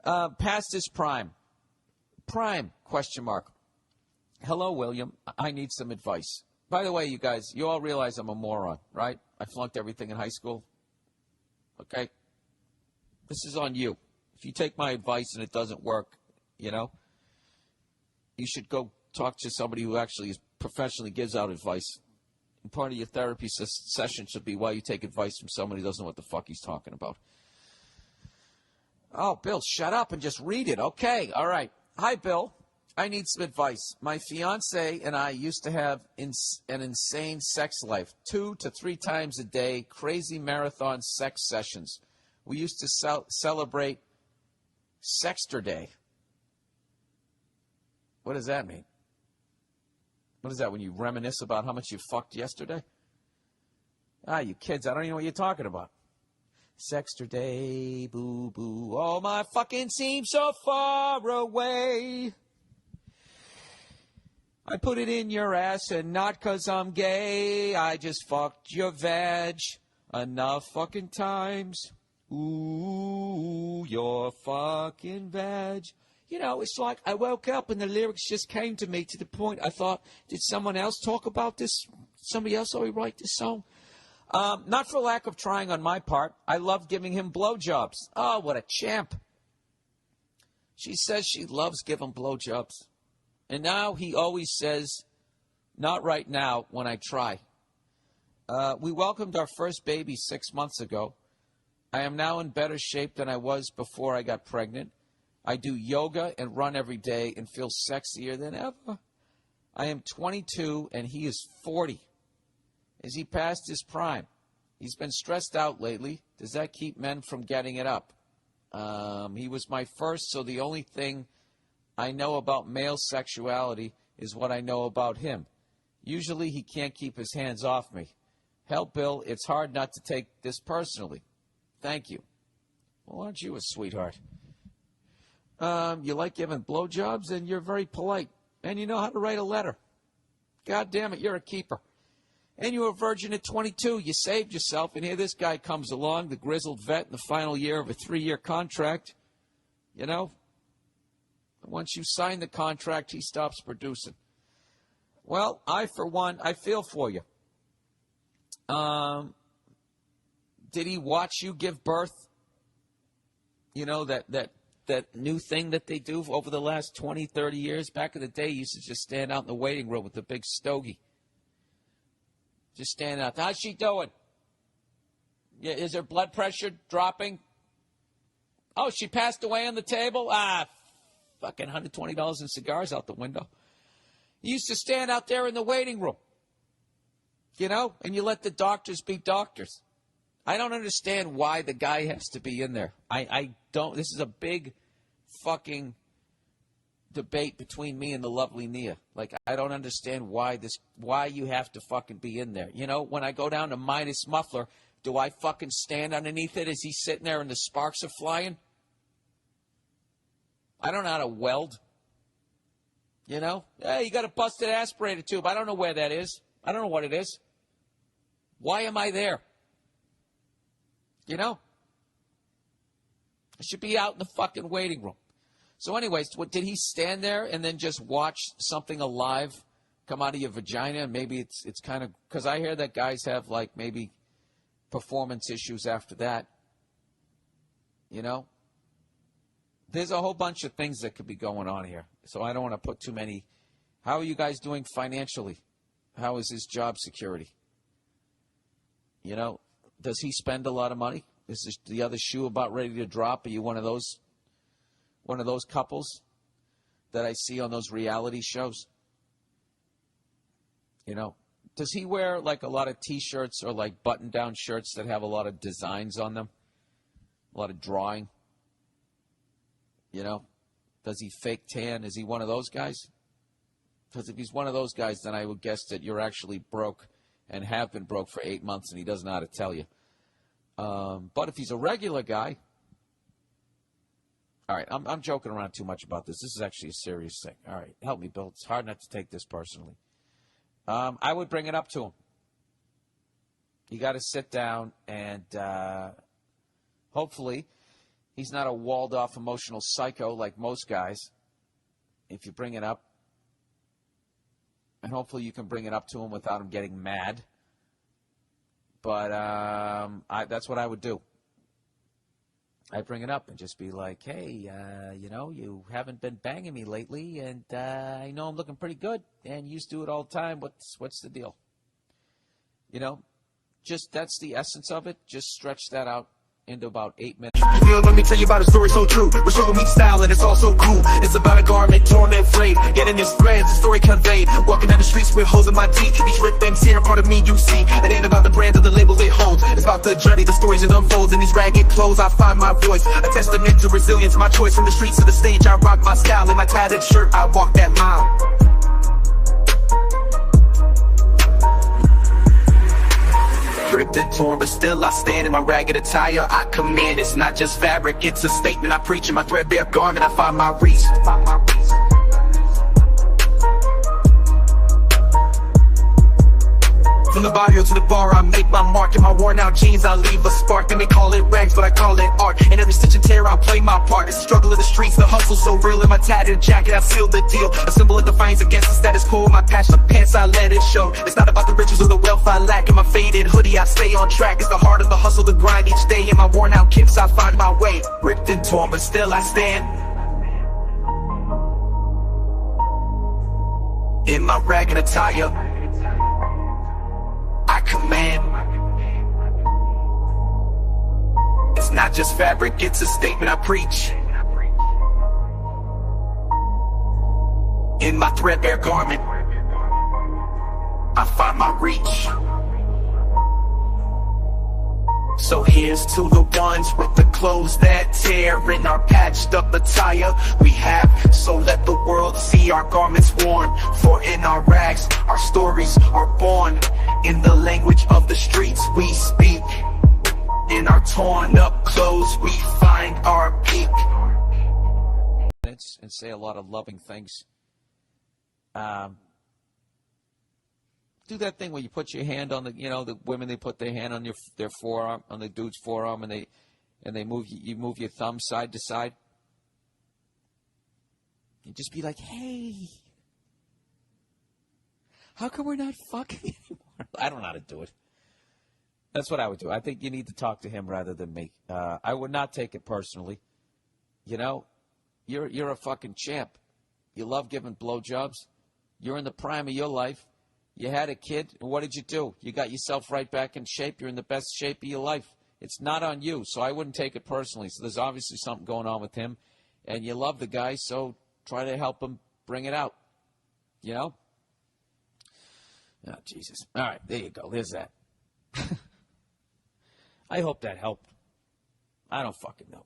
Past his prime. Prime, question mark. Hello, William. I need some advice. By the way, you guys, you all realize I'm a moron, right? I flunked everything in high school. Okay? This is on you. If you take my advice and it doesn't work, you should go talk to somebody who actually professionally gives out advice. And part of your therapy session should be why you take advice from somebody who doesn't know what the fuck he's talking about. Oh, Bill, shut up and just read it. Okay, all right. Hi, Bill. I need some advice. My fiance and I used to have an insane sex life, 2 to 3 times a day, crazy marathon sex sessions. We used to celebrate Sexter Day. What does that mean? What is that, when you reminisce about how much you fucked yesterday? You kids, I don't even know what you're talking about. Sexter Day, boo-boo, oh, my fucking seems so far away. I put it in your ass and not 'cause I'm gay. I just fucked your vag enough fucking times. Ooh, your fucking vag. It's like I woke up and the lyrics just came to me to the point I thought, did someone else talk about this? Somebody else already write this song? Not for lack of trying on my part. I love giving him blowjobs. Oh, what a champ. She says she loves giving blowjobs. And now he always says, not right now when I try. We welcomed our first baby 6 months ago. I am now in better shape than I was before I got pregnant. I do yoga and run every day and feel sexier than ever. I am 22 and he is 40. Is he past his prime? He's been stressed out lately. Does that keep men from getting it up? He was my first, so the only thing I know about male sexuality is what I know about him. Usually he can't keep his hands off me. Help, Bill. It's hard not to take this personally. Thank you. Well, aren't you a sweetheart? You like giving blowjobs, and you're very polite. And you know how to write a letter. God damn it, you're a keeper. And you were a virgin at 22. You saved yourself, and here this guy comes along, the grizzled vet in the final year of a 3-year contract. Once you sign the contract, he stops producing. Well, for one, I feel for you. Did he watch you give birth? That new thing that they do over the last 20, 30 years. Back in the day, you used to just stand out in the waiting room with a big stogie. Just stand out. How's she doing? Yeah, is her blood pressure dropping? Oh, she passed away on the table? Fucking $120 in cigars out the window. You used to stand out there in the waiting room. And you let the doctors be doctors. I don't understand why the guy has to be in there. I don't. This is a big fucking debate between me and the lovely Nia. Like, I don't understand why you have to fucking be in there. When I go down to Midas Muffler, do I fucking stand underneath it as he's sitting there and the sparks are flying? I don't know how to weld. Hey, you got a busted aspirator tube. I don't know where that is. I don't know what it is. Why am I there? I should be out in the fucking waiting room. So anyways, did he stand there and then just watch something alive come out of your vagina? And maybe it's kind of, because I hear that guys have like maybe performance issues after that. There's a whole bunch of things that could be going on here. So I don't want to put too many. How are you guys doing financially? How is his job security? Does he spend a lot of money? Is the other shoe about ready to drop? Are you one of those couples that I see on those reality shows? Does he wear like a lot of T-shirts or like button-down shirts that have a lot of designs on them? A lot of drawing? Does he fake tan? Is he one of those guys? Because if he's one of those guys, then I would guess that you're actually broke and have been broke for 8 months and he doesn't know how to tell you. But if he's a regular guy, all right, I'm joking around too much about this. This is actually a serious thing. All right, help me, Bill. It's hard not to take this personally. I would bring it up to him. You got to sit down and hopefully He's not a walled-off emotional psycho like most guys. If you bring it up, and hopefully you can bring it up to him without him getting mad. But that's what I would do. I'd bring it up and just be like, hey, you haven't been banging me lately, and I know I'm looking pretty good, and you used to do it all the time. What's the deal? Just that's the essence of it. Just stretch that out into about 8 minutes. Let me tell you about a story so true. We're showing me style and it's all so cool. It's about a garment torn and frayed, getting its threads, the story conveyed. Walking down the streets with holes in my teeth. These ripped things here, part of me you see. It ain't about the brand or the label it holds. It's about the journey, the stories it unfolds. In these ragged clothes I find my voice, a testament to resilience. My choice from the streets to the stage, I rock my style. In my tattered shirt, I walk that mile. Ripped and torn, but still I stand in my ragged attire. I command, it's not just fabric, it's a statement I preach. In my threadbare garment, I find my reach. From the barrio to the bar, I make my mark. In my worn out jeans, I leave a spark. They may call it rags, but I call it art. In every stitch and tear, I play my part. It's the struggle of the streets, the hustle so real. In my tattered jacket, I seal the deal. A symbol of defiance against the status quo. My passion of pants, I let it show. It's not about the riches or the wealth I lack. In my faded hoodie, I stay on track. It's the heart of the hustle, the grind each day. In my worn out kicks, I find my way. Ripped and torn, but still I stand. In my ragged attire, I command. It's not just fabric, it's a statement I preach. In my threadbare garment, I find my reach. So here's to the ones with the clothes that tear. In our patched up attire we have, so let the world see our garments worn. For in our rags, our stories are born. In the language of the streets we speak. In our torn up clothes we find our peak. And say a lot of loving things. Do that thing where you put your hand on the women, they put their hand on their forearm, on the dude's forearm, and they move you move your thumb side to side. You just be like, hey, how come we're not fucking anymore? I don't know how to do it. That's what I would do. I think you need to talk to him rather than me. I would not take it personally. You're a fucking champ. You love giving blowjobs. You're in the prime of your life. You had a kid, and what did you do? You got yourself right back in shape. You're in the best shape of your life. It's not on you, so I wouldn't take it personally. So there's obviously something going on with him, and you love the guy, so try to help him bring it out. Oh, Jesus. All right, there you go. There's that. I hope that helped. I don't fucking know.